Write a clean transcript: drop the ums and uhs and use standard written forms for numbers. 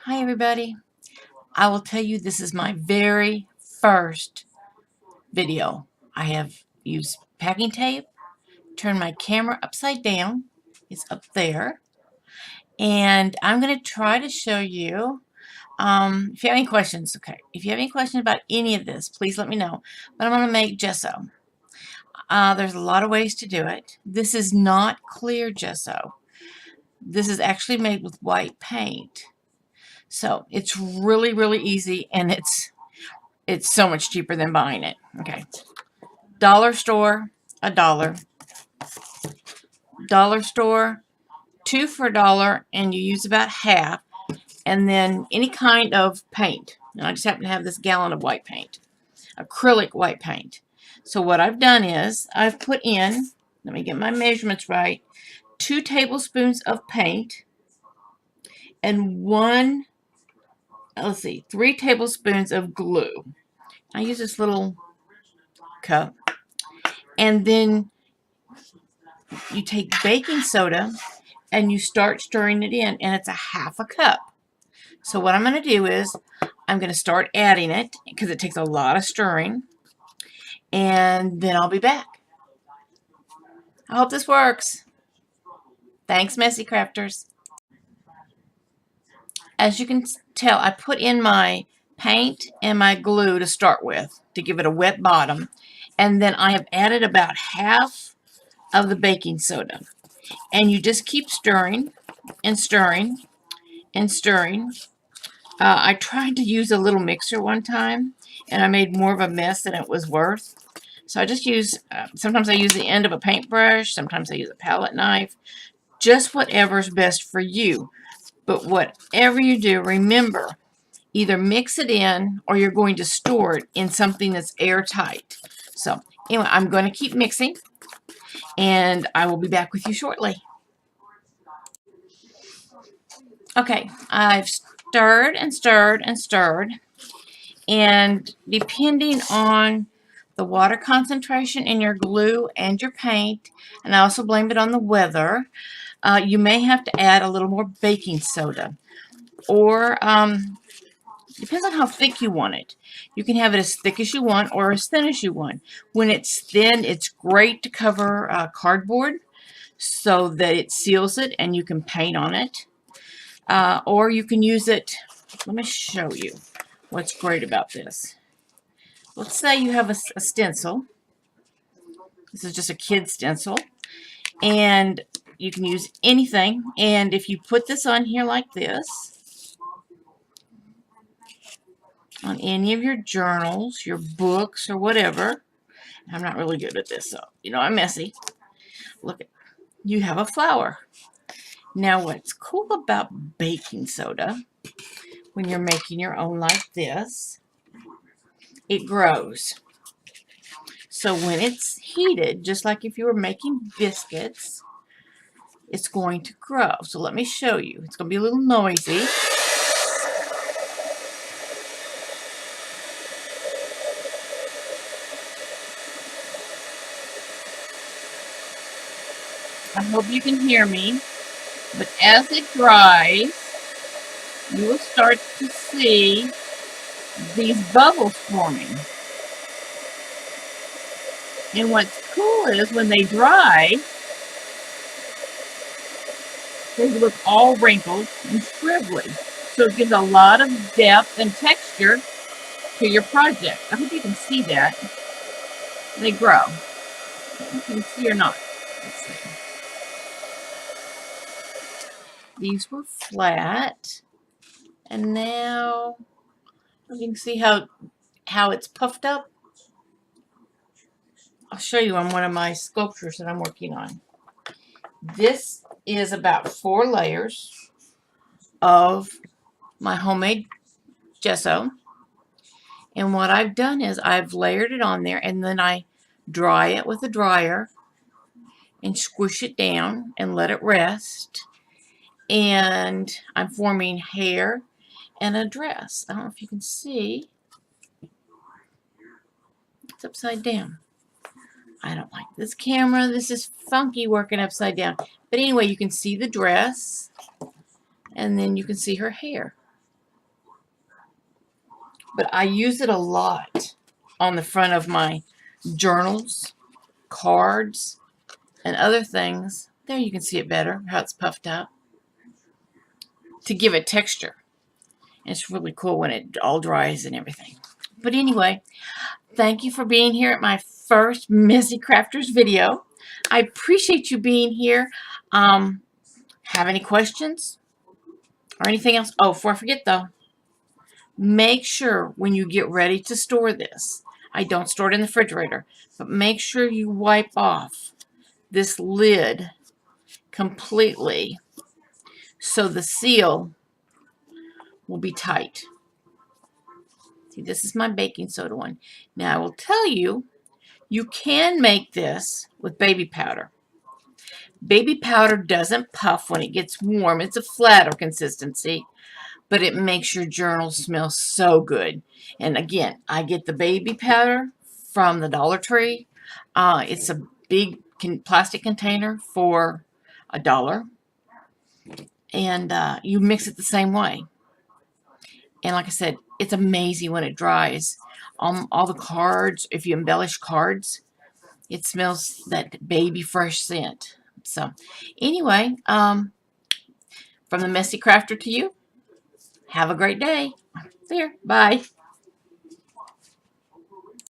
Hi everybody. I will tell you this is my very first video. I have used packing tape, turned my camera upside down. It's up there. And I'm going to try to show you, if you have any questions, okay. If you have any questions about any of this, please let me know. But I'm going to make gesso. There's a lot of ways to do it. This is not clear gesso. This is actually made with white paint. So it's really, really easy, and it's so much cheaper than buying it. Okay. Dollar store, $1. Dollar store, 2 for $1, and you use about half. And then any kind of paint. And I just happen to have this gallon of white paint. Acrylic white paint. So what I've done is I've put in, let me get my measurements right, 2 tablespoons of paint and 3 tablespoons of glue. I use this little cup. And then you take baking soda and you start stirring it in, and it's a half a cup. So what I'm going to do is I'm going to start adding it because it takes a lot of stirring, and then I'll be back. I hope this works. Thanks, Messy Crafters. As you can tell, I put in my paint and my glue to start with to give it a wet bottom, and then I have added about half of the baking soda. And you just keep stirring and stirring and stirring. I tried to use a little mixer one time, and I made more of a mess than it was worth. So I just use, sometimes I use the end of a paintbrush, sometimes I use a palette knife, just whatever's best for you. But whatever you do, remember, either mix it in or you're going to store it in something that's airtight. So anyway, I'm going to keep mixing, and I will be back with you shortly. Okay, I've stirred and stirred and stirred, and depending on the water concentration in your glue and your paint, and I also blame it on the weather, you may have to add a little more baking soda, or depends on how thick you want it. You can have it as thick as you want or as thin as you want. When it's thin, it's great to cover cardboard so that it seals it and you can paint on it. Or you can use it, let me show you what's great about this. Let's say you have a stencil. This is just a kid stencil. And you can use anything. And if you put this on here like this, on any of your journals, your books, or whatever. I'm not really good at this, so, I'm messy. Look, you have a flower. Now, what's cool about baking soda, when you're making your own like this, it grows. So when it's heated, just like if you were making biscuits, it's going to grow. So let me show you. It's going to be a little noisy. I hope you can hear me. But as it dries, you will start to see these bubbles forming. And what's cool is when they dry, they look all wrinkled and scribbly. So it gives a lot of depth and texture to your project. I hope you can see that. They grow. You can see or not. Let's see. These were flat. And now you can see how it's puffed up. I'll show you on one of my sculptures that I'm working on. This is about 4 layers of my homemade gesso. And what I've done is I've layered it on there, and then I dry it with a dryer and squish it down and let it rest. And I'm forming hair and a dress. I don't know if you can see. It's upside down. I don't like this camera. This is funky working upside down. But anyway, you can see the dress. and then you can see her hair. But I use it a lot on the front of my journals, cards, and other things. There you can see it better, how it's puffed up, to give it texture. It's really cool when it all dries and everything. But anyway, thank you for being here at my first Messy Crafters video. I appreciate you being here. Have any questions or anything else? Oh, before I forget though, make sure when you get ready to store this, I don't store it in the refrigerator, but make sure you wipe off this lid completely so the seal will be tight. See, this is my baking soda one. Now I will tell you, you can make this with baby powder. Baby powder doesn't puff when it gets warm. It's a flatter consistency, but it makes your journal smell so good. And again, I get the baby powder from the Dollar Tree. It's a big plastic container for $1. And you mix it the same way. And like I said, it's amazing when it dries. All the cards, if you embellish cards, it smells that baby fresh scent. So anyway, from the Messy Crafter to you, have a great day. There. Bye.